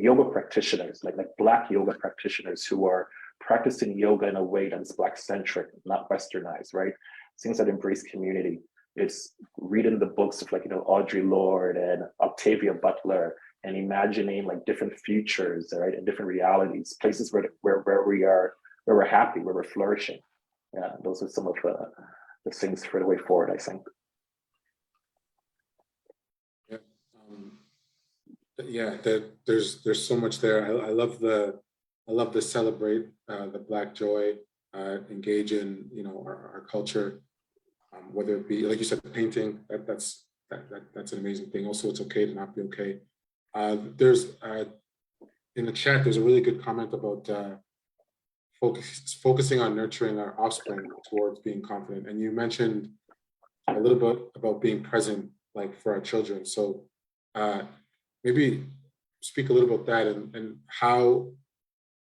yoga practitioners, like Black yoga practitioners who are practicing yoga in a way that's Black centric, not westernized, right? Things that embrace community. It's reading the books of, like, Audre Lorde and Octavia Butler, and imagining, like, different futures, right, and different realities, places where we're happy, where we're flourishing. Yeah, those are some of the things for the way forward, I think. Yeah, there's so much there. I love the celebrate the Black joy, engage in our culture, whether it be, like you said, painting. That's an amazing thing. Also, it's okay to not be okay. There's in the chat, there's a really good comment about focusing on nurturing our offspring towards being confident, and you mentioned a little bit about being present, like, for our children. So maybe speak a little about that, and how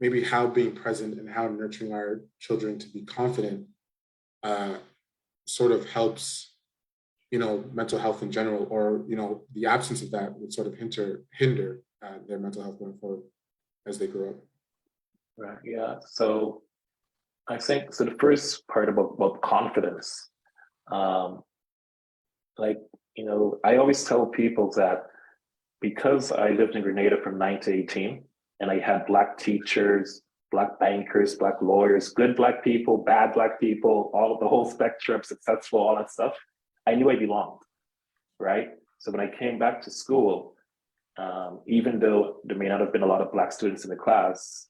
being present and how nurturing our children to be confident sort of helps, mental health in general, or, the absence of that would sort of hinder their mental health going forward as they grow up. Right. Yeah. So I think so. The first part about confidence, um, like, I always tell people that because I lived in Grenada from 9 to 18, and I had Black teachers, Black bankers, Black lawyers, good Black people, bad Black people, all of the whole spectrum, successful, all that stuff, I knew I belonged, right? So when I came back to school, even though there may not have been a lot of Black students in the class,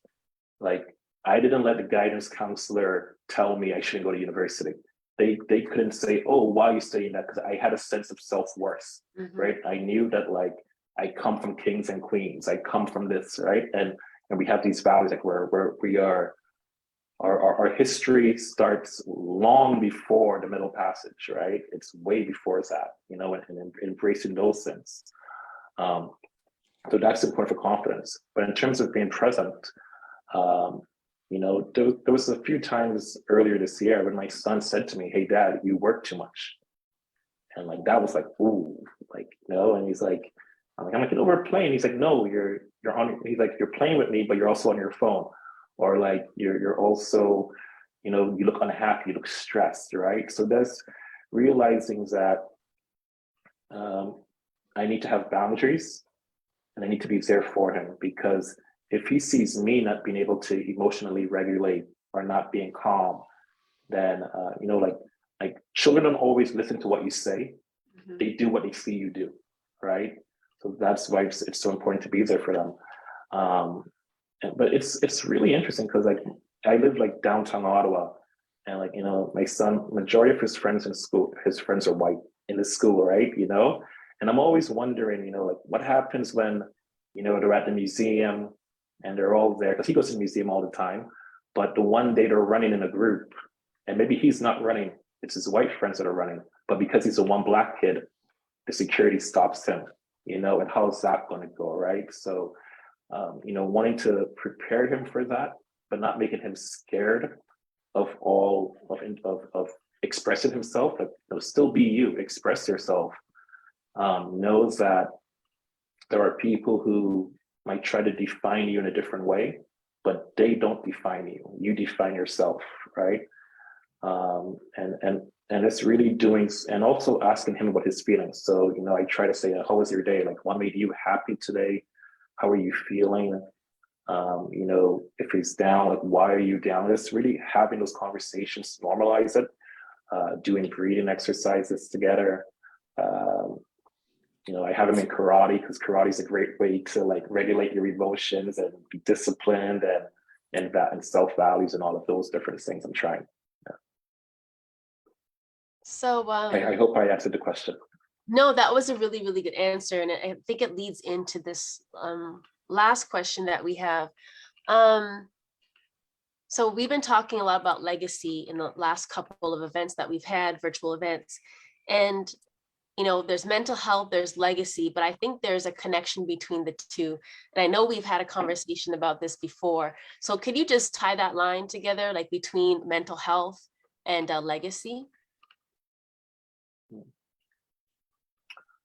like, I didn't let the guidance counselor tell me I shouldn't go to university. They couldn't say, oh, why are you studying that? Because I had a sense of self-worth, right? I knew that, like, I come from kings and queens. I come from this, right? And we have these values, like, where we are, our history starts long before the Middle Passage, right? It's way before that, and embracing those things. So that's important for confidence. But in terms of being present, there was a few times earlier this year when my son said to me, "Hey, Dad, you work too much," and like that was like, ooh, like, and he's like, I'm like, we're playing. He's like, no, you're on. He's like, you're playing with me, but you're also on your phone, or like you're also, you look unhappy, you look stressed, right? So that's realizing that I need to have boundaries, and I need to be there for him, because if he sees me not being able to emotionally regulate or not being calm, then like children don't always listen to what you say. They do what they see you do, right? So that's why it's so important to be there for them. But it's really interesting because, like, I live like downtown Ottawa, and like, my son, majority of his friends in school, his friends are white in the school, right? And I'm always wondering, like, what happens when, they're at the museum and they're all there, because he goes to the museum all the time, but the one day they're running in a group, and maybe he's not running, it's his white friends that are running, but because he's a one Black kid, the security stops him, and how's that going to go, right? So, wanting to prepare him for that, but not making him scared of expressing himself, like, still be you, express yourself. Knows that there are people who might try to define you in a different way, but they don't define you. You define yourself, right? And it's really doing, and also asking him about his feelings. So, I try to say, how was your day? Like, what made you happy today? How are you feeling? If he's down, like, why are you down? Just really having those conversations, normalize it, doing breathing exercises together. I have him in karate, because karate is a great way to, like, regulate your emotions and be disciplined and self-values and all of those different things I'm trying. So I hope I answered the question. no, that was a really, really good answer. And I think it leads into this last question that we have. So we've been talking a lot about legacy in the last couple of events that we've had, virtual events. And, there's mental health, there's legacy, but I think there's a connection between the two. And I know we've had a conversation about this before. So could you just tie that line together, like between mental health and legacy?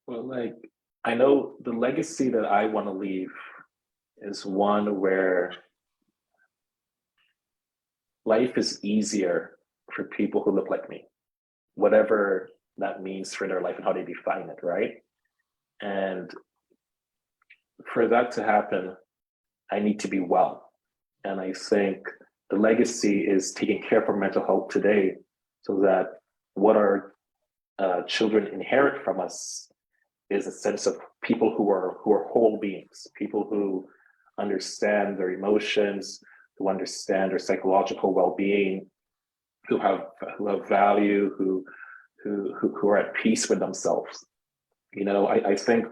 Well, like, I know the legacy that I want to leave is one where life is easier for people who look like me, whatever that means for their life and how they define it, right? And for that to happen, I need to be well. And I think the legacy is taking care of mental health today, so that what our children inherit from us is a sense of people who are whole beings, people who understand their emotions, who understand their psychological well-being, who have value, who are at peace with themselves. I think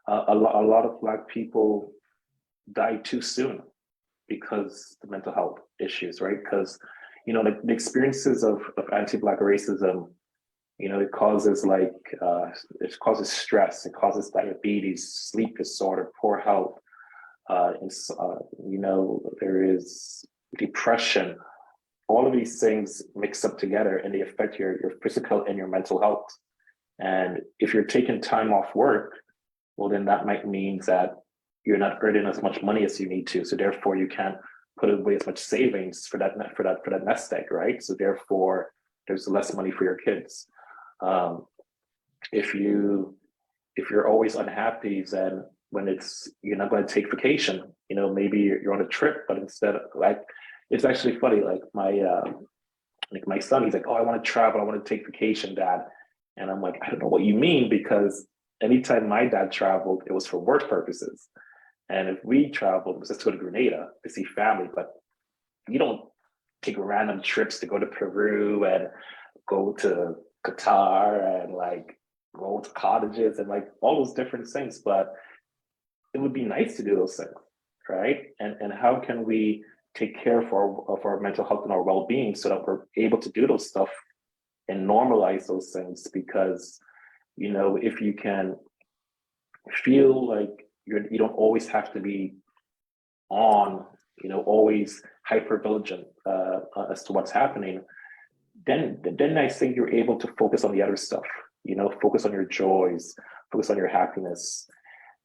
a lot of Black people die too soon because the mental health issues, right? Because the experiences of anti-Black racism, it causes it causes stress, it causes diabetes, sleep disorder, poor health. There is depression. All of these things mix up together, and they affect your physical and your mental health. And if you're taking time off work, well, then that might mean that you're not earning as much money as you need to, so therefore you can't put away as much savings for that nest egg, right? So therefore there's less money for your kids. If you're always unhappy, then when you're not going to take vacation, maybe you're on a trip, but instead of like, it's actually funny, like my son, he's like, oh, I want to travel, I want to take vacation, dad. And I'm like, I don't know what you mean, because anytime my dad traveled, it was for work purposes. And if we traveled, it was just to go to Grenada to see family, but you don't take random trips to go to Peru and go to Qatar and like go to cottages and like all those different things. But it would be nice to do those things, right? And how can we take care of our mental health and our well-being so that we're able to do those stuff and normalize those things? Because if you can feel like you don't always have to be on, always hyper vigilant as to what's happening, then I think you're able to focus on the other stuff, focus on your joys, focus on your happiness.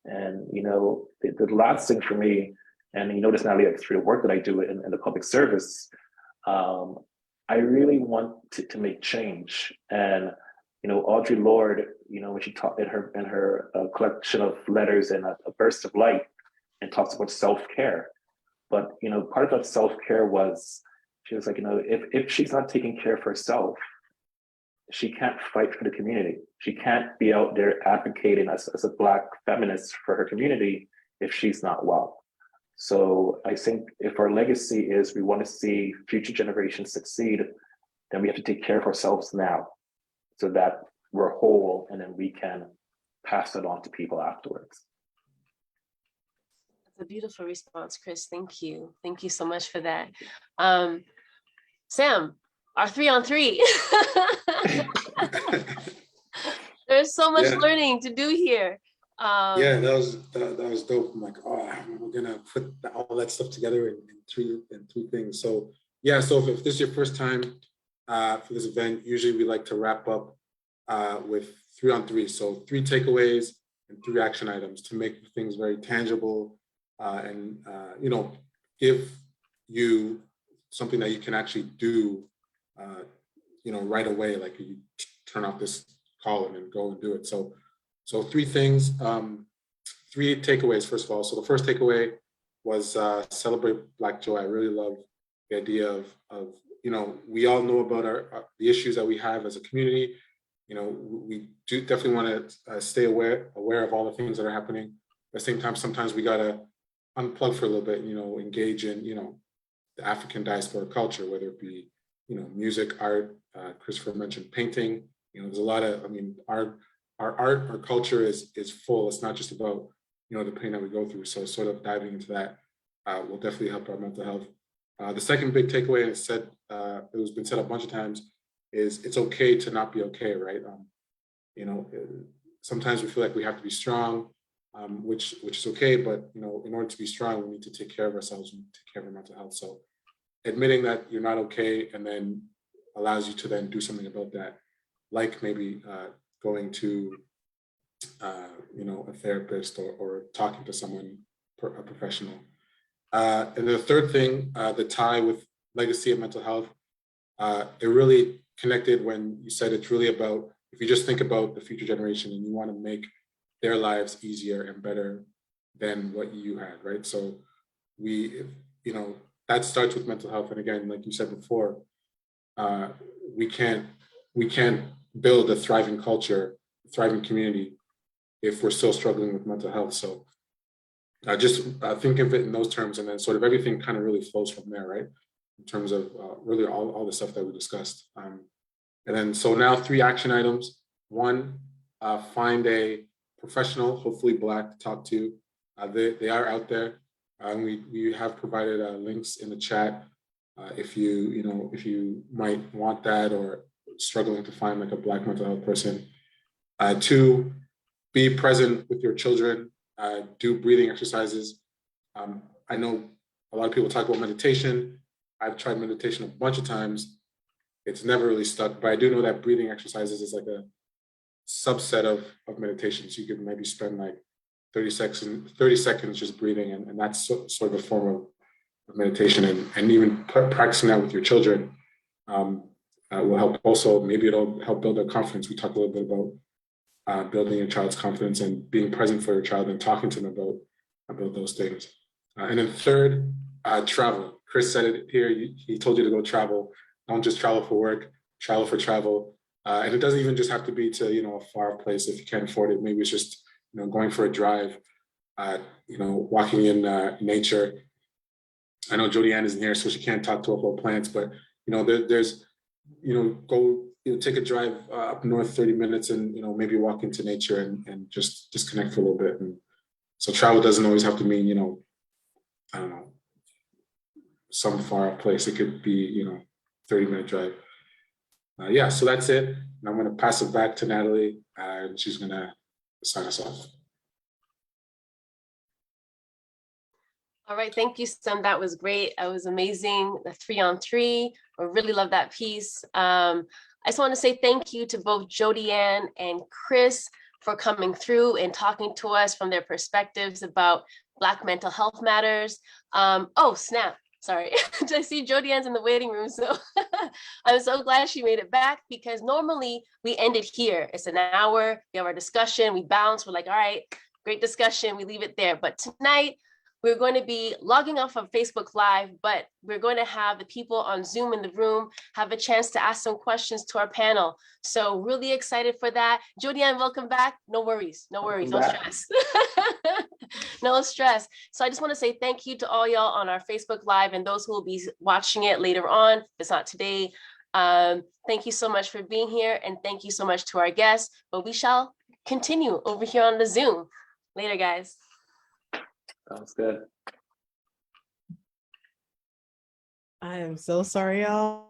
And the last thing for me, and you notice, Natalie, like through the work that I do in the public service, I really want to make change. And Audre Lorde, when she taught in her collection of letters and a burst of light, and talks about self-care. But part of that self-care was, she was like, if she's not taking care of herself, she can't fight for the community. She can't be out there advocating as a Black feminist for her community if she's not well. So I think if our legacy is we want to see future generations succeed, then we have to take care of ourselves now so that we're whole, and then we can pass it on to people afterwards. That's a beautiful response, Chris. Thank you. Thank you so much for that. Sam, our 3-on-3. There's so much learning to do here. Yeah, that was dope. I'm like, oh, we're gonna put all that stuff together in three things. So yeah, so if this is your first time for this event, usually we like to wrap up with 3-on-3. So 3 takeaways and 3 action items to make things very tangible and give you something that you can actually do right away, like you turn off this call and then go and do it. So 3 things, 3 takeaways, first of all. So the first takeaway was celebrate Black joy. I really love the idea of we all know about the issues that we have as a community. We do definitely want to stay aware of all the things that are happening. At the same time, sometimes we gotta unplug for a little bit, engage in, the African diaspora culture, whether it be, music, art, Christopher mentioned painting, there's a lot of, our art, our culture is full. It's not just about, the pain that we go through. So sort of diving into that will definitely help our mental health. The second big takeaway, and it was been said a bunch of times, is it's okay to not be okay, right? Sometimes we feel like we have to be strong, which is okay, but in order to be strong, we need to take care of ourselves, we need to take care of our mental health. So admitting that you're not okay, and then allows you to then do something about that, like maybe going to a therapist or talking to someone, a professional. And the third thing, the tie with legacy and mental health, it really connected when you said it's really about, if you just think about the future generation and you want to make their lives easier and better than what you had, right? So that starts with mental health. And again, like you said before, we can't build a thriving culture, a thriving community if we're still struggling with mental health. So just think of it in those terms, and then sort of everything kind of really flows from there, right? In terms of really all the stuff that we discussed. And then, so now 3 action items. 1, find a professional, hopefully Black, to talk to. They are out there. And we have provided links in the chat if you might want that or struggling to find like a Black mental health person. 2, be present with your children. Do breathing exercises. I know a lot of people talk about meditation. I've tried meditation a bunch of times. It's never really stuck, but I do know that breathing exercises is like a subset of meditation. So you could maybe spend like 30 seconds just breathing, and that's sort of a form of meditation, and even practicing that with your children will help. Also, maybe it'll help build their confidence. We talked a little bit about building your child's confidence and being present for your child and talking to them about those things. And then third, travel. Chris said it here. He told you to go travel. Don't just travel for work. Travel for travel. And it doesn't even just have to be to a far place if you can't afford it. Maybe it's just going for a drive. Walking in nature. I know Jody Ann isn't here, so she can't talk to us about plants, but there's go take a drive up north 30 minutes and maybe walk into nature and just disconnect for a little bit. And so travel doesn't always have to mean I don't know, some far out place. It could be 30-minute drive. Yeah, so that's it. And I'm going to pass it back to Natalie, and she's going to sign us off. All right, thank you, Sam. That was great. It was amazing. The 3-on-3. I really love that piece. I just want to say thank you to both Jody Ann and Chris for coming through and talking to us from their perspectives about Black mental health matters. Oh, snap. Sorry, I see Jody Ann's in the waiting room. So I'm so glad she made it back, because normally we end it here. It's an hour, we have our discussion, we bounce, we're like, all right, great discussion, we leave it there. But tonight, we're going to be logging off of Facebook Live, but we're going to have the people on Zoom in the room have a chance to ask some questions to our panel. So really excited for that. Jody Ann, welcome back. No worries, no stress. No stress. So I just want to say thank you to all y'all on our Facebook Live and those who will be watching it later on, if it's not today. Thank you so much for being here, and thank you so much to our guests, but we shall continue over here on the Zoom. Later, guys. Sounds good. I am so sorry, y'all.